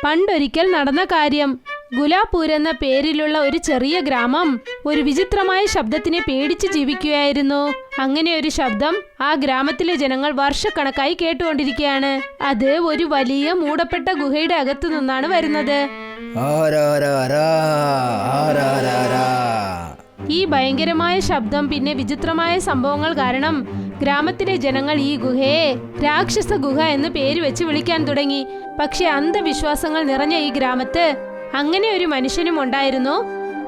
പണ്ടൊരിക്കൽ നടന്ന കാര്യം. ഗുലാപൂർ എന്ന പേരിലുള്ള ഒരു ചെറിയ ഗ്രാമം ഒരു വിചിത്രമായ ശബ്ദത്തിനെ പേടിച്ച് ജീവിക്കുകയായിരുന്നു. അങ്ങനെ ഒരു ശബ്ദം ആ ഗ്രാമത്തിലെ ജനങ്ങൾ വർഷക്കണക്കായി കേട്ടുകൊണ്ടിരിക്കുകയാണ്. അത് ഒരു വലിയ മൂടപ്പെട്ട ഗുഹയുടെ അകത്തു നിന്നാണ് വരുന്നത്. ഈ ഭയങ്കരമായ ശബ്ദം പിന്നെ വിചിത്രമായ സംഭവങ്ങൾ കാരണം ഗ്രാമത്തിലെ ജനങ്ങൾ ഈ ഗുഹയെ രാക്ഷസ ഗുഹ എന്ന് പേര് വെച്ച് വിളിക്കാൻ തുടങ്ങി. പക്ഷെ അന്ധവിശ്വാസങ്ങൾ നിറഞ്ഞ ഈ ഗ്രാമത്ത് അങ്ങനെ ഒരു മനുഷ്യനും ഉണ്ടായിരുന്നു.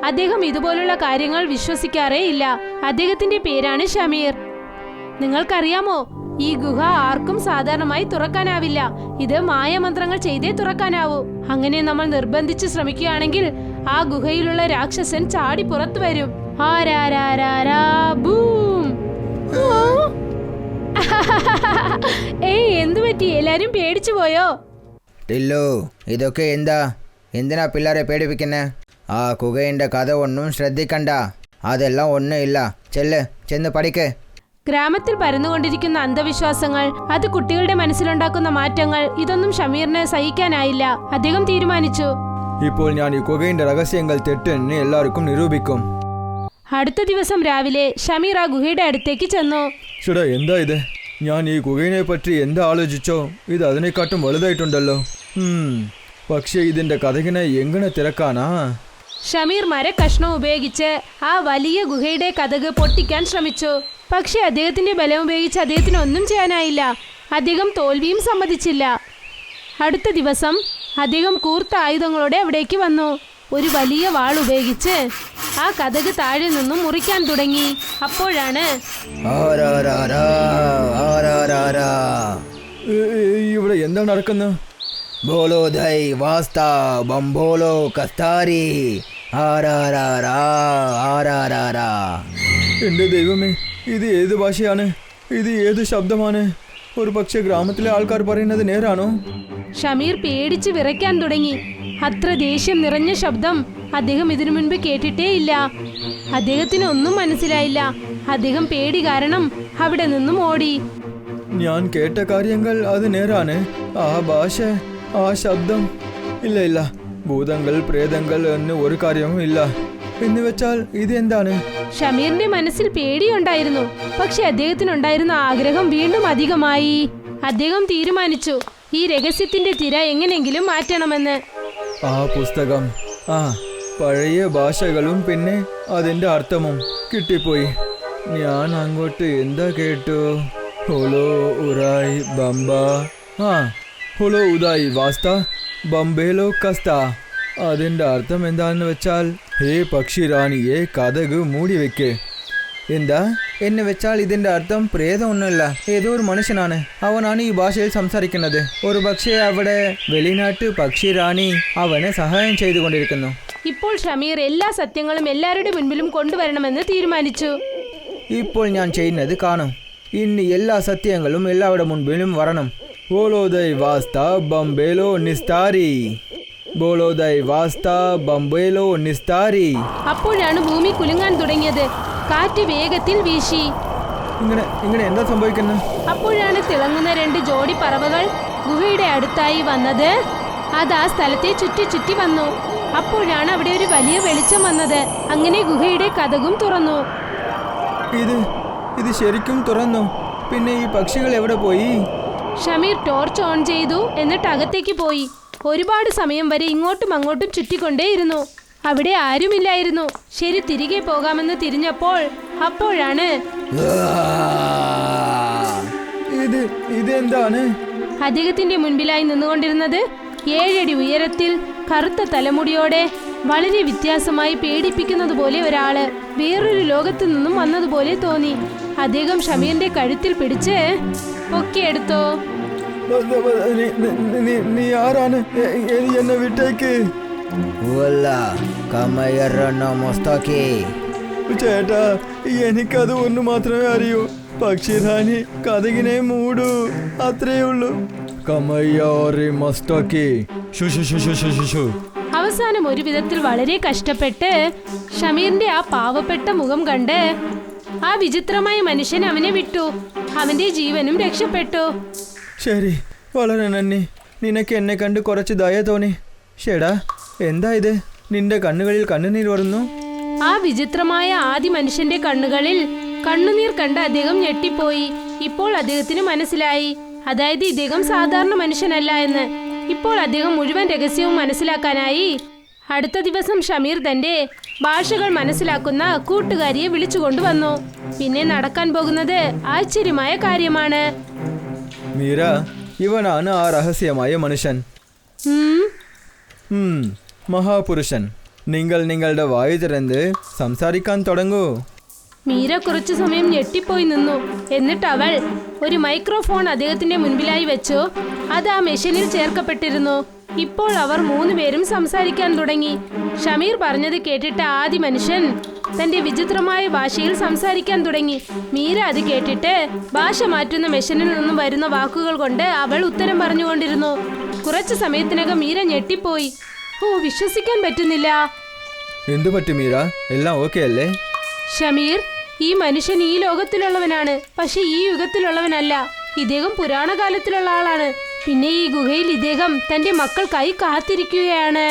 അദ്ദേഹം ഇതുപോലുള്ള കാര്യങ്ങൾ വിശ്വസിക്കാറേ ഇല്ല. അദ്ദേഹത്തിന്റെ പേരാണ് ഷമീർ. നിങ്ങൾക്കറിയാമോ, ഈ ഗുഹ ആർക്കും സാധാരണമായി തുറക്കാനാവില്ല. ഇത് മായമന്ത്രങ്ങൾ ചെയ്തേ തുറക്കാനാവൂ. അങ്ങനെ നമ്മൾ നിർബന്ധിച്ച് ശ്രമിക്കുകയാണെങ്കിൽ ആ ഗുഹയിലുള്ള രാക്ഷസൻ ചാടി പുറത്തു വരും. ഏയ്, എന്തു പറ്റി? എല്ലാരും പേടിച്ചു പോയോ? ടില്ലു, ഇതൊക്കെ എന്തിനാ പിള്ളേരെ പേടിപ്പിക്കുന്നേ? ആ കുകയുടെ കഥ ഒന്നും ശ്രദ്ധിക്കണ്ട. അതെല്ലാം ഒന്നുമില്ല. ചെന്ന് പഠിക്ക്. ഗ്രാമത്തിൽ പരന്നുകൊണ്ടിരിക്കുന്ന അന്ധവിശ്വാസങ്ങൾ, അത് കുട്ടികളുടെ മനസ്സിലുണ്ടാക്കുന്ന മാറ്റങ്ങൾ, ഇതൊന്നും ഷമീറിന് സഹിക്കാനായില്ല. അദ്ദേഹം തീരുമാനിച്ചു, ഇപ്പോൾ ഞാൻ ഈ കുകയുടെ രഹസ്യങ്ങൾ തെറ്റെന്ന് എല്ലാവർക്കും നിരൂപിക്കും. അടുത്ത ദിവസം രാവിലെ ഷമീർ ആ ഗുഹയുടെ അടുത്തേക്ക് ചെന്നു. ചേട്ടാ, എന്താ ഇത്? ഞാൻ ഈ കുകയെ പറ്റി എന്താ ആലോചിച്ചോ? ഇത് അതിനെക്കാട്ടും വലുതായിട്ടുണ്ടല്ലോ. പക്ഷേ ഇതിന്റെ കഥകിനെ എങ്ങനെ തിരക്കാനാ? ഷമീർ മരക്കഷ്ണം ഉപയോഗിച്ച് ആ വലിയ ഗുഹയുടെ കഥക് പൊട്ടിക്കാൻ ശ്രമിച്ചു. പക്ഷെ അദ്ദേഹത്തിന്റെ ബലം ഉപയോഗിച്ച് അദ്ദേഹത്തിന് ഒന്നും ചെയ്യാനായില്ല. അദ്ദേഹം തോൽവിയും സമ്മതിച്ചില്ല. അടുത്ത ദിവസം അദ്ദേഹം കൂർത്ത ആയുധങ്ങളോടെ അവിടേക്ക് വന്നു. ഒരു വലിയ വാൾ ഉപയോഗിച്ച് ആ കഥക് താഴെ നിന്നും മുറിക്കാൻ തുടങ്ങി. അപ്പോഴാണ് ഇവിടെ എന്താ നടക്കുന്നത്? ബോലോ ദൈ വാസ്ത ബംബോലോ കസ്താരി. എന്റെ ദൈവമേ, ഇത് ഏത് ഭാഷയാണ്? ഇത് ഏത് ശബ്ദമാണ്? ഒരു പക്ഷേ ഗ്രാമത്തിലെ ആൾക്കാർ പറയുന്നത് നേരാണോ? ഷമീർ പേടിച്ച് വിറയ്ക്കാൻ തുടങ്ങി. അത്ര ദേഷ്യം നിറഞ്ഞ ശബ്ദം അദ്ദേഹം ഇതിനു മുൻപ് കേട്ടിട്ടേ ഇല്ല. അദ്ദേഹത്തിന് ഒന്നും മനസ്സിലായില്ല. അദ്ദേഹം പേടി കാരണം അവിടെ നിന്നും ഓടി. ഞാൻ കേട്ട കാര്യങ്ങൾ അത് നേരാണ്. ആ ഭാഷ, ആ ശബ്ദം, ഇല്ല, ഭൂതങ്ങൾ പ്രേതങ്ങൾ എന്ന് ഒരു കാര്യവും ഇല്ല. എന്ന് വെച്ചാൽ ഇത് എന്താണ്? ഷമീറിന്റെ മനസ്സിൽ പേടിയുണ്ടായിരുന്നു. പക്ഷെ അദ്ദേഹത്തിനുണ്ടായിരുന്ന ആഗ്രഹം വീണ്ടും അധികമായി. അദ്ദേഹം തീരുമാനിച്ചു ഈ രഹസ്യത്തിന്റെ തിര എങ്ങനെയെങ്കിലും മാറ്റണമെന്ന്. ആ പുസ്തകം, പഴയ ഭാഷകളും പിന്നെ അതിന്റെ അർത്ഥവും കിട്ടിപ്പോയി. ഞാൻ അങ്ങോട്ട് എന്താ കേട്ടു? ഹോലോ ഉറായി ബംബ, ഹോലോ ഉദായി വാസ്ത ബംബേലോ കസ്ത. അതിന്റെ അർത്ഥം എന്താണെന്ന് വെച്ചാൽ, ഹേ പക്ഷി റാണിയെ കഥക് മൂടി വെക്ക്. എന്താ എന്ന് വെച്ചാൽ ഇതിന്റെ അർത്ഥം പ്രേതമൊന്നുമില്ല, ഏതോ ഒരു മനുഷ്യനാണ്. അവനാണ് ഈ ഭാഷയിൽ സംസാരിക്കുന്നത്. ഒരു പക്ഷേ അവിടെ വെളിനാട്ട് പക്ഷി റാണി അവനെ സഹായം ചെയ്തുകൊണ്ടിരിക്കുന്നു. ഇപ്പോൾ ഷമീർ എല്ലാ സത്യങ്ങളും എല്ലാവരുടെ മുൻപിലും കൊണ്ടുവരണമെന്ന് തീരുമാനിച്ചു. ഇപ്പോൾ ഞാൻ ചെയ്യുന്നത് കാണും. ഇനി എല്ലാ സത്യങ്ങളും എല്ലാവരുടെ മുൻപിലും വരണം. ബോലോദൈ വാസ്ത ബംബേലോ നിസ്താരി. ബോലോദൈ വാസ്ത ബംബേലോ നിസ്താരി. അപ്പോഴാണ് ഭൂമി കുലുങ്ങാൻ തുടങ്ങിയത്. കാറ്റ് വേഗത്തിൽ വീശി. ഇങ്ങനെ എന്താ സംഭവിക്കുന്നത്? അപ്പോഴാണ് തിളങ്ങുന്ന 2 ജോഡി പറവകൾ ഗുഹയുടെ അടുത്തായി വന്നത്. അത് ആ സ്ഥലത്തെ ചുറ്റി വന്നു. അപ്പോഴാണ് അവിടെ ഒരു വലിയ വെളിച്ചം വന്നത്. അങ്ങനെ ഗുഹയുടെ കഥകും തുറന്നു. ഇത് ശരിക്കും തുറന്നു. പിന്നെ ഈ പക്ഷികൾ എവിടെ പോയി? ഷമീർ ടോർച്ച് ഓൺ ചെയ്തു. എന്നിട്ട് അകത്തേക്ക് പോയി. ഒരുപാട് സമയം വരെ ഇങ്ങോട്ടും അങ്ങോട്ടും ചുറ്റിക്കൊണ്ടേയിരുന്നു. അവിടെ ആരുമില്ലായിരുന്നു. ശരി, തിരികെ പോകാമെന്ന് തിരിഞ്ഞപ്പോൾ അപ്പോഴാണ് ഇതെന്താണ്? അദ്ദേഹത്തിന്റെ മുൻപിലായി നിന്നുകൊണ്ടിരുന്നത് 7 അടി ഉയരത്തിൽ കറുത്ത തലമുടിയോടെ വളരെ വ്യത്യാസമായി പേടിപ്പിക്കുന്നത് പോലെ ഒരാള്. വേറൊരു ലോകത്തു നിന്നും വന്നതുപോലെ തോന്നി. അദ്ദേഹം ഷമീറിന്റെ കഴുത്തിൽ പിടിച്ച് പൊക്കിയെടുത്തോ. നീ ആരാണ്? എന്നെ വിട്ടേക്ക്. ചേട്ടാ, എനിക്കത് ഒന്ന് മാത്രമേ അറിയൂ. പക്ഷി റാണി കഥകിനെ മൂടൂ, അത്രേ ഉള്ളൂ. അവസാനം ഒരു വിധത്തിൽ വളരെ കഷ്ടപ്പെട്ട് ഷമീറിന്റെ ആ പാവപ്പെട്ട മുഖം കണ്ട് ആ വിചിത്രമായ മനുഷ്യൻ അവനെ വിട്ടു. അവന്റെ ജീവനും രക്ഷപ്പെട്ടു. ശരി, വളരെ നന്ദി. നിനക്ക് എന്നെ കണ്ട് കുറച്ച് ദയ തോന്നി. ഷേടാ, എന്താ ഇത്? നിന്റെ കണ്ണുകളിൽ കണ്ണുനീർ വരുന്നു. ആ വിചിത്രമായ ആദി മനുഷ്യന്റെ കണ്ണുകളിൽ കണ്ണുനീർ കണ്ട് അദ്ദേഹം ഞെട്ടിപ്പോയി. ഇപ്പോൾ അദ്ദേഹത്തിന് മനസ്സിലായി, അതായത് ഇദ്ദേഹം സാധാരണ മനുഷ്യനല്ല എന്ന്. ഇപ്പോൾ അദ്ദേഹം മുഴുവൻ രഹസ്യവും മനസ്സിലാക്കാനായി അടുത്ത ദിവസം ഷമീർ തന്റെ ഭാഷകൾ മനസ്സിലാക്കുന്ന കൂട്ടുകാരിയെ വിളിച്ചുകൊണ്ടുവന്നു. പിന്നെ നടക്കാൻ പോകുന്നത് ആശ്ചര്യമായ കാര്യമാണ്. മീര, ഇവനാണ് ആ രഹസ്യമായ മനുഷ്യൻ. മഹാപുരുഷൻ, നിങ്ങൾ നിങ്ങളുടെ വായു തുറന്ന് സംസാരിക്കാൻ തുടങ്ങൂ. മീര കുറച്ചു സമയം ഞെട്ടിപ്പോയി നിന്നു. എന്നിട്ട് അവൾ ഒരു മൈക്രോഫോൺ അദ്ദേഹത്തിന്റെ മുൻപിലായി വെച്ചു. അത് ആ മെഷീനിൽ ചേർക്കപ്പെട്ടിരുന്നു. ഇപ്പോൾ അവർ 3 പേരും സംസാരിക്കാൻ തുടങ്ങി. ഷമീർ പറഞ്ഞത് കേട്ടിട്ട് ആദി മനുഷ്യൻ തന്റെ വിചിത്രമായ ഭാഷയിൽ സംസാരിക്കാൻ തുടങ്ങി. മീര അത് കേട്ടിട്ട് ഭാഷ മാറ്റുന്ന മെഷീനിൽ നിന്നും വരുന്ന വാക്കുകൾ കൊണ്ട് അവൾ ഉത്തരം പറഞ്ഞുകൊണ്ടിരുന്നു. കുറച്ചു സമയത്തിനകം മീര ഞെട്ടിപ്പോയി. ഓ, വിശ്വസിക്കാൻ പറ്റുന്നില്ല. എന്തു പറ്റും മീര? എല്ലാം ഓക്കെ അല്ലേ? ഷമീർ, ഈ മനുഷ്യൻ ഈ ലോകത്തിലുള്ളവനാണ്, പക്ഷെ ഈ യുഗത്തിലുള്ളവനല്ല. ഇദ്ദേഹം പുരാണ കാലത്തിലുള്ള ആളാണ്. പിന്നെ ഈ ഗുഹയിൽ ഇദ്ദേഹം തന്റെ മക്കൾക്കായി കാത്തിരിക്കുകയാണ്.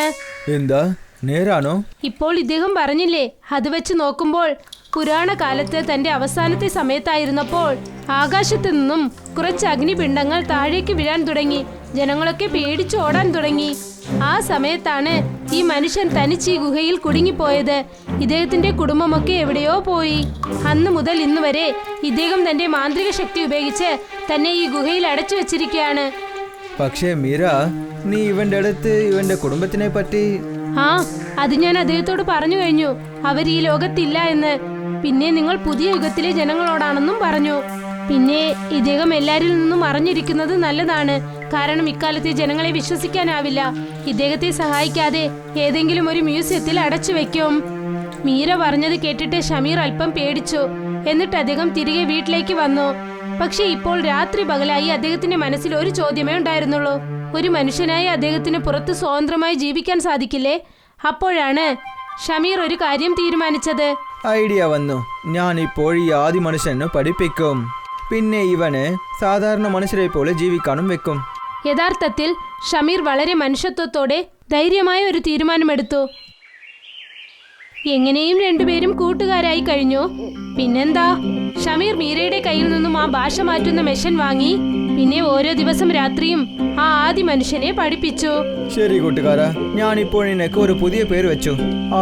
എന്താ, നേരാണോ? ഇപ്പോൾ ഇദ്ദേഹം പറഞ്ഞില്ലേ, അത് വെച്ച് നോക്കുമ്പോൾ പുരാണ കാലത്ത് തന്റെ അവസാനത്തെ സമയത്തായിരുന്നപ്പോൾ ആകാശത്തു നിന്നും കുറച്ച് അഗ്നിപിണ്ഡങ്ങൾ താഴേക്ക് വീഴാൻ തുടങ്ങി. ജനങ്ങളൊക്കെ പേടിച്ചു ഓടാൻ തുടങ്ങി. ആ സമയത്താണ് ഈ മനുഷ്യൻ തനിച്ച് ഈ ഗുഹയിൽ കുടുങ്ങിപ്പോയത്. ഇദ്ദേഹത്തിന്റെ കുടുംബമൊക്കെ എവിടെയോ പോയി. അന്ന് മുതൽ ഇന്ന് വരെ ഇദ്ദേഹം തന്റെ മാന്ത്രിക ശക്തി ഉപയോഗിച്ച് തന്നെ ഈ ഗുഹയിൽ അടച്ചു വെച്ചിരിക്കുകയാണ്. പക്ഷേ മീര, നീ ഇവന്റെ അടുത്ത് ഇവന്റെ കുടുംബത്തിനെ പറ്റി... ആ, അത് ഞാൻ അദ്ദേഹത്തോട് പറഞ്ഞു കഴിഞ്ഞു. അവർ ഈ ലോകത്തില്ല എന്ന്. പിന്നെ നിങ്ങൾ പുതിയ യുഗത്തിലെ ജനങ്ങളോടാണെന്നും പറഞ്ഞു. പിന്നെ ഇദ്ദേഹം എല്ലാരിൽ നിന്നും അറിഞ്ഞിരിക്കുന്നത് നല്ലതാണ്. കാരണം ഇക്കാലത്തെ ജനങ്ങളെ വിശ്വസിക്കാനാവില്ല. ഇദ്ദേഹത്തെ സഹായിക്കാതെ ഏതെങ്കിലും ഒരു മ്യൂസിയത്തിൽ അടച്ചു വെക്കും. മീര പറഞ്ഞത് കേട്ടിട്ട് ഷമീർ അല്പം പേടിച്ചു. എന്നിട്ട് അദ്ദേഹം തിരികെ വീട്ടിലേക്ക് വന്നു. പക്ഷെ ഇപ്പോൾ രാത്രി പകലായി അദ്ദേഹത്തിന്റെ മനസ്സിൽ ഒരു ചോദ്യമേ ഉണ്ടായിരുന്നുള്ളൂ. ഒരു മനുഷ്യനായി അദ്ദേഹത്തിന് പുറത്ത് സ്വതന്ത്രമായി ജീവിക്കാൻ സാധിക്കില്ലേ? അപ്പോഴാണ് ഷമീർ ഒരു കാര്യം തീരുമാനിച്ചത്. ഐഡിയ വന്നു. ഞാൻ ഇപ്പോൾ ഈ ആദി മനുഷ്യനെ പഠിപ്പിക്കും. പിന്നെ ഇവന് സാധാരണ മനുഷ്യരെ പോലെ ജീവിക്കാനും വെക്കും. യഥാർത്ഥത്തിൽ ഷമീർ വളരെ മനുഷ്യത്വത്തോടെ ധൈര്യമായ ഒരു തീരുമാനമെടുത്തു. എങ്ങനെയും രണ്ടുപേരും കൂട്ടുകാരായി കഴിഞ്ഞു. പിന്നെന്താ, ഷമീർ മീരയുടെ കയ്യിൽ നിന്നും ആ ഭാഷ മാറ്റുന്ന മെഷീൻ വാങ്ങി. പിന്നെ ഓരോ ദിവസം രാത്രിയും ആ ആദി മനുഷ്യനെ പഠിപ്പിച്ചു. ശരി കൂട്ടുകാരാ, ഞാനിപ്പോൾ നിനക്ക് ഒരു പുതിയ പേര് വെച്ചു,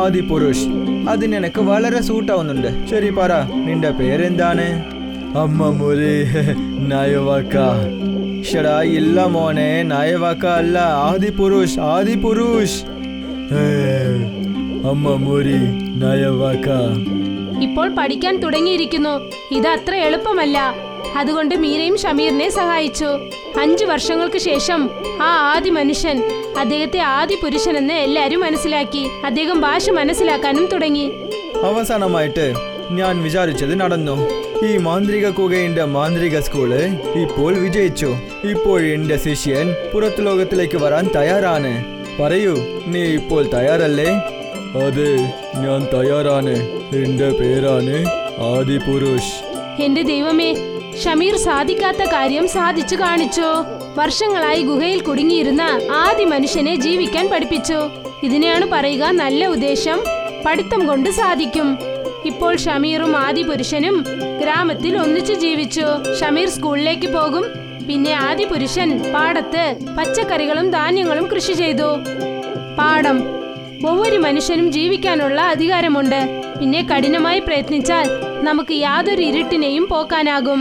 ആദി പുരുഷ്. അത് നിനക്ക് വളരെ സൂട്ടാവുന്നുണ്ട്. ശരി, പറ, നിന്റെ പേരെന്താണ്? അമ്മ മോരെ, നായവാക്ക. ഷടാ, ഇല്ല മോനെ, നായവാക്ക അല്ല, ആദി പുരുഷ്, ആദി പുരുഷ്. അമ്മ മോരി, നായവാക്ക. ഇപ്പോൾ പഠിക്കാൻ തുടങ്ങിയിരിക്കുന്നു. ഇത് അത്ര എളുപ്പമല്ല. അതുകൊണ്ട് മീരയും ഷമീറിനെ സഹായിച്ചു. 5 വർഷങ്ങൾക്ക് ശേഷം ആ ആദി മനുഷ്യൻ അദ്ദേഹത്തെ ആദി പുരുഷനെന്ന് എല്ലാവരും മനസ്സിലാക്കി. അദ്ദേഹം ഭാഷ മനസ്സിലാക്കാനും തുടങ്ങി. അവസാനമായിട്ട് ഞാൻ വിചാരിച്ചത് നടന്നു. ഈ മാന്ത്രിക കുകയുടെ മാന്ത്രിക സ്കൂള് ഇപ്പോൾ വിജയിച്ചു. ഇപ്പോൾ എന്റെ ശിഷ്യൻ പുറത്തു ലോകത്തിലേക്ക് വരാൻ തയ്യാറാണ്. പറയൂ, നീ ഇപ്പോൾ തയ്യാറല്ലേ? അതെ, ഞാൻ തയ്യാറാണ്. എന്റെ പേരാണ് ആദി പുരുഷ്. എന്റെ ദൈവമേ, ഷമീർ സാധിക്കാത്ത കാര്യം സാധിച്ചു കാണിച്ചു. വർഷങ്ങളായി ഗുഹയിൽ കുടുങ്ങിയിരുന്ന ആദി മനുഷ്യനെ ജീവിക്കാൻ പഠിപ്പിച്ചു. ഇതിനെയാണ് പറയുക നല്ല ഉദ്ദേശം പഠിത്തം കൊണ്ട് സാധിക്കും. ഇപ്പോൾ ഷമീറും ആദി പുരുഷനും ഗ്രാമത്തിൽ ഒന്നിച്ചു ജീവിച്ചു. ഷമീർ സ്കൂളിലേക്ക് പോകും. പിന്നെ ആദി പുരുഷൻ പാടത്ത് പച്ചക്കറികളും ധാന്യങ്ങളും കൃഷി ചെയ്തു. പാടം, ഒவ்வொരു മനുഷ്യനും ജീവിക്കാനുള്ള അധികാരമുണ്ട്. പിന്നെ കഠിനമായി പ്രയത്നിച്ചാൽ നമുക്ക് യാതൊരു ഇരുട്ടിനെയും പോക്കാനാകും.